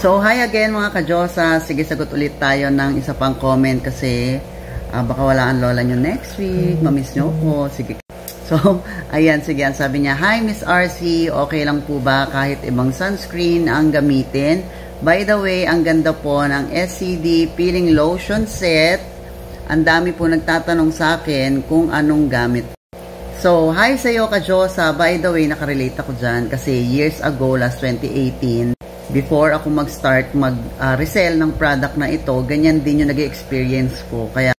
So, hi again mga ka-Diyosa. Sige, sagot ulit tayo ng isa pang comment kasi baka wala ang lola nyo next week. Mamiss nyo ko. Sige. So, ayan, sige. Sabi niya, hi Miss RC, okay lang po ba kahit ibang sunscreen ang gamitin? By the way, ang ganda po ng SCD Peeling Lotion Set. Ang dami po nagtatanong sa akin kung anong gamit. So, hi sa'yo ka-Diyosa. By the way, nakarelate ako dyan kasi years ago, last 2018, before ako mag-start mag-resell ng product na ito, ganyan din yung nag-experience ko. Kaya,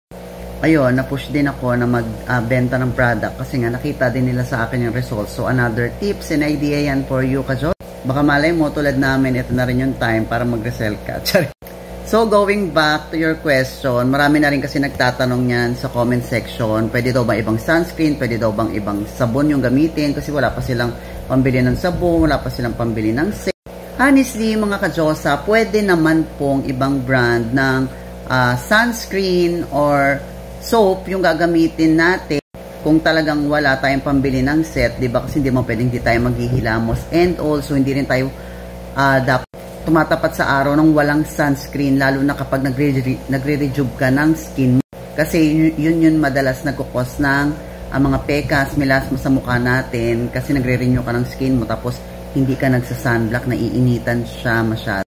ayun, na-push din ako na mag-benta ng product kasi nga nakita din nila sa akin yung results. So, another tips and idea yan for you, ka-Diyos. Baka malay mo, tulad namin, ito na rin yung time para mag-resell ka. So, going back to your question, marami na rin kasi nagtatanong yan sa comment section. Pwede daw ba ibang sunscreen? Pwede daw bang ibang sabon yung gamitin? Kasi wala pa silang pambili ng sabon, wala pa silang pambili ng honestly, mga ka-Diyosa, pwede naman pong ibang brand ng sunscreen or soap yung gagamitin natin kung talagang wala tayong pambili ng set, di ba? Kasi hindi mo pwedeng hindi tayo maghihilamos. And also, hindi rin tayo dapat tumatapat sa araw ng walang sunscreen, lalo na kapag nagre-rejuve ka ng skin mo. Kasi yun madalas nagkukos ng mga pekas, melasma sa mukha natin kasi nagre-renew ka ng skin mo tapos hindi ka nagsa-sunblock, naiinitan siya masyado.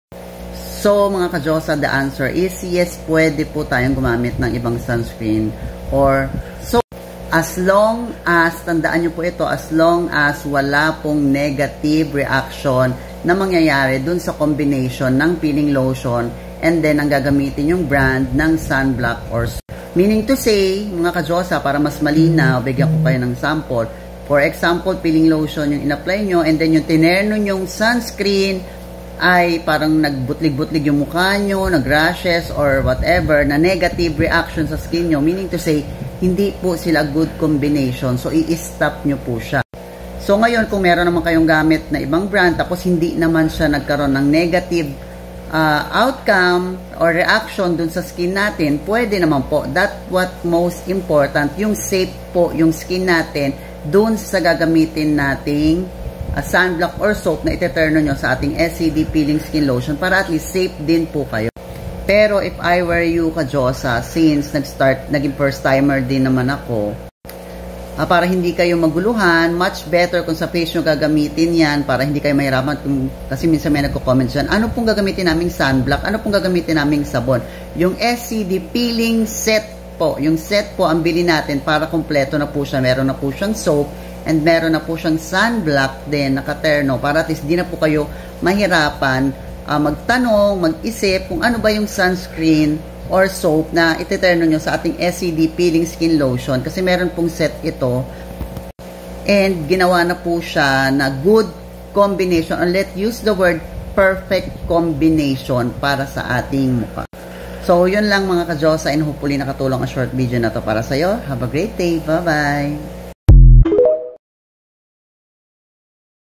So, mga ka-Diyosa, the answer is yes, pwede po tayong gumamit ng ibang sunscreen or so. As long as, tandaan nyo po ito, as long as wala pong negative reaction na mangyayari dun sa combination ng peeling lotion and then ang gagamitin yung brand ng sunblock or so. Meaning to say, mga ka-Diyosa, para mas malinaw, bigyan ko kayo ng sample. For example, peeling lotion yung in-apply nyo and then yung tinerno yung sunscreen ay parang nagbutlig-butlig yung mukha nyo, nag-rashes or whatever na negative reaction sa skin nyo. Meaning to say, hindi po sila good combination. So, i-stop nyo po siya. So, ngayon, kung meron naman kayong gamit na ibang brand tapos hindi naman siya nagkaroon ng negative outcome or reaction dun sa skin natin, pwede naman po. That's what most important. Yung safe po yung skin natin doon sa gagamitin nating sunblock or soap na iteterno nyo sa ating SCD Peeling Skin Lotion para at least safe din po kayo. Pero if I were you, ka-Diyosa, since naging first timer din naman ako, para hindi kayo maguluhan, much better kung sa face nyo gagamitin yan para hindi kayo mahirapan. Kasi minsan may nagko-comment dyan, ano pong gagamitin naming sunblock? Ano pong gagamitin naming sabon? Yung SCD Peeling Set po. Yung set po ang bili natin para kompleto na po siya. Meron na po siyang soap and meron na po siyang sunblock din nakaterno para at least di na po kayo mahirapan magtanong, mag-isip kung ano ba yung sunscreen or soap na iteterno nyo sa ating SCD Peeling Skin Lotion kasi meron pong set ito and ginawa na po siya na good combination, and let's use the word perfect combination para sa ating mukha. So, yun lang mga ka-Diyosa, and hopefully nakatulong ang short video na to para sa'yo. Have a great day. Bye-bye!